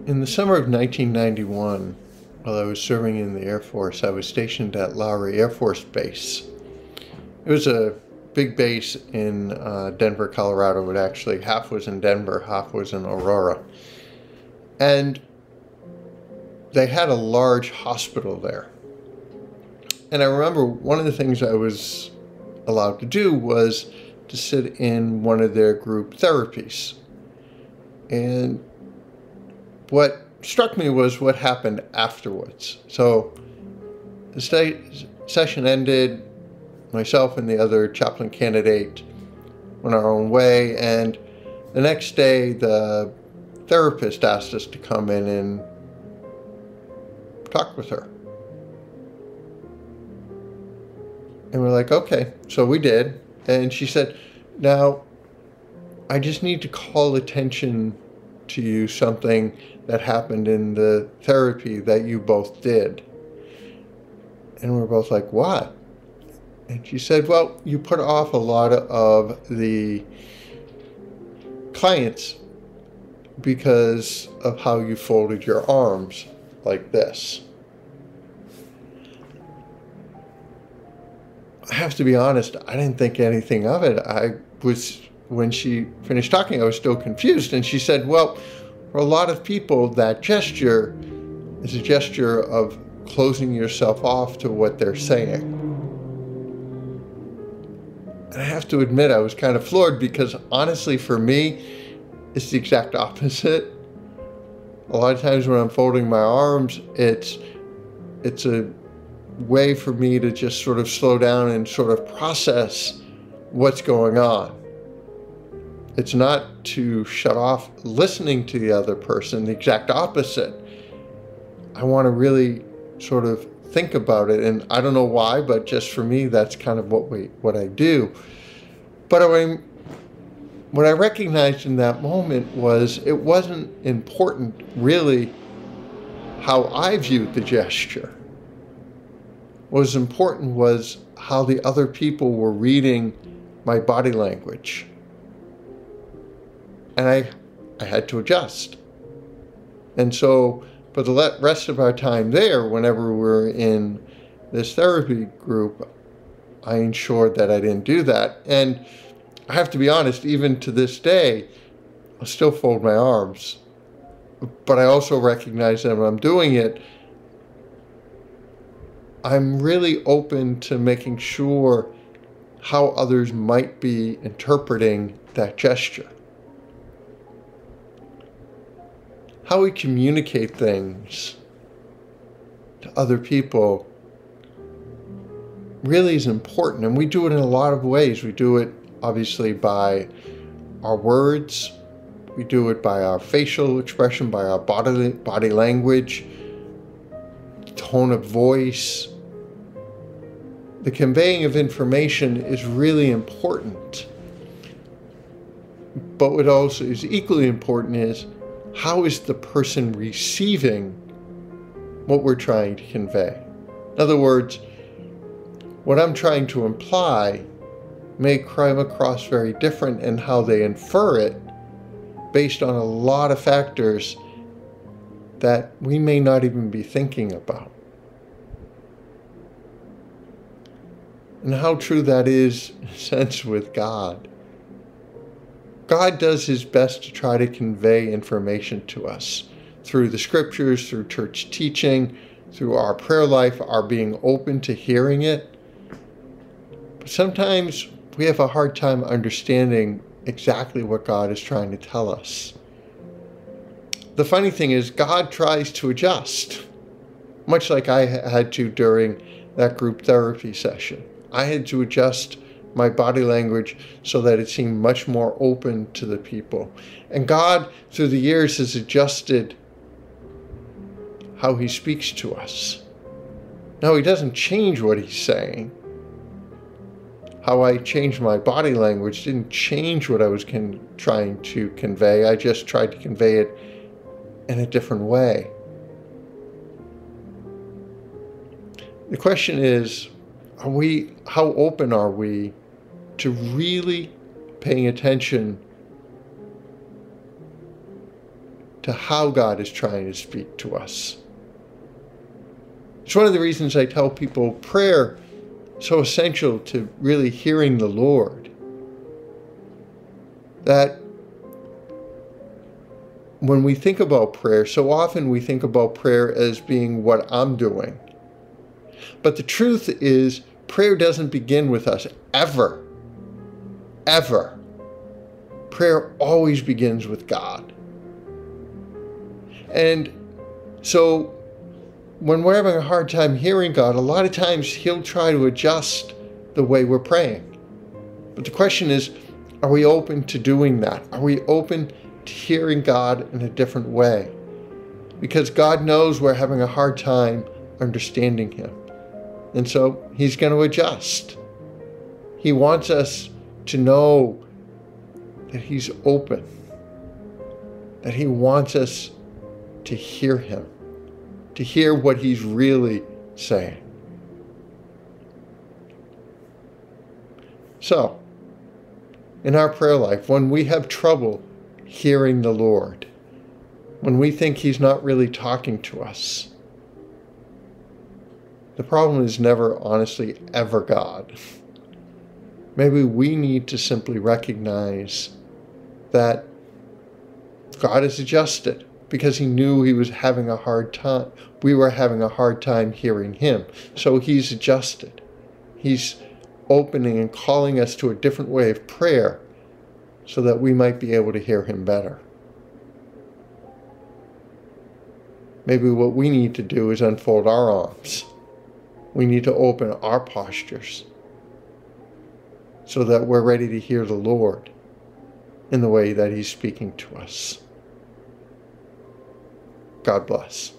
In the summer of 1991, while I was serving in the Air Force, I was stationed at Lowry Air Force Base. It was a big base in Denver, Colorado. But actually, half was in Denver, half was in Aurora. And they had a large hospital there. And I remember one of the things I was allowed to do was to sit in one of their group therapies. And what struck me was what happened afterwards. So the session ended, myself and the other chaplain candidate went our own way, and the next day the therapist asked us to come in and talk with her. And we're like, okay. So we did. And she said, now, I just need to call attention to you something that happened in the therapy that you both did. And we're both like, what? And she said, well, you put off a lot of the clients because of how you folded your arms like this. I have to be honest, I didn't think anything of it. When she finished talking, I was still confused. And she said, well, for a lot of people, that gesture is a gesture of closing yourself off to what they're saying. And I have to admit, I was kind of floored because honestly, for me, it's the exact opposite. A lot of times when I'm folding my arms, it's a way for me to just sort of slow down and sort of process what's going on. It's not to shut off listening to the other person, the exact opposite. I want to really sort of think about it, and I don't know why, but just for me, that's kind of what I do. But what I recognized in that moment was it wasn't important really how I viewed the gesture. What was important was how the other people were reading my body language. And I had to adjust. And so for the rest of our time there, whenever we were in this therapy group, I ensured that I didn't do that. And I have to be honest, even to this day, I still fold my arms. But I also recognize that when I'm doing it, I'm really open to making sure how others might be interpreting that gesture. How we communicate things to other people really is important, and we do it in a lot of ways. We do it obviously by our words, we do it by our facial expression, by our body language, tone of voice. The conveying of information is really important. But what also is equally important is how is the person receiving what we're trying to convey? In other words, what I'm trying to imply may come across very different in how they infer it based on a lot of factors that we may not even be thinking about. And how true that is, in a sense, with God. God does his best to try to convey information to us through the scriptures, through church teaching, through our prayer life, our being open to hearing it. But sometimes we have a hard time understanding exactly what God is trying to tell us. The funny thing is, God tries to adjust, much like I had to during that group therapy session. I had to adjust my body language so that it seemed much more open to the people. And God, through the years, has adjusted how he speaks to us. Now, he doesn't change what he's saying. How I changed my body language didn't change what I was trying to convey. I just tried to convey it in a different way. The question is, how open are we to really paying attention to how God is trying to speak to us. It's one of the reasons I tell people prayer is so essential to really hearing the Lord. That when we think about prayer, so often we think about prayer as being what I'm doing. But the truth is, prayer doesn't begin with us, ever. Ever. Prayer always begins with God. And so when we're having a hard time hearing God, a lot of times He'll try to adjust the way we're praying. But the question is, are we open to doing that? Are we open to hearing God in a different way? Because God knows we're having a hard time understanding Him. And so He's going to adjust. He wants us to know that He's open, that He wants us to hear Him, to hear what He's really saying. So, in our prayer life, when we have trouble hearing the Lord, when we think He's not really talking to us, the problem is never, honestly, ever God. Maybe we need to simply recognize that God has adjusted because He knew He was having a hard time. We were having a hard time hearing Him. So He's adjusted. He's opening and calling us to a different way of prayer so that we might be able to hear Him better. Maybe what we need to do is unfold our arms. We need to open our postures so that we're ready to hear the Lord in the way that He's speaking to us. God bless.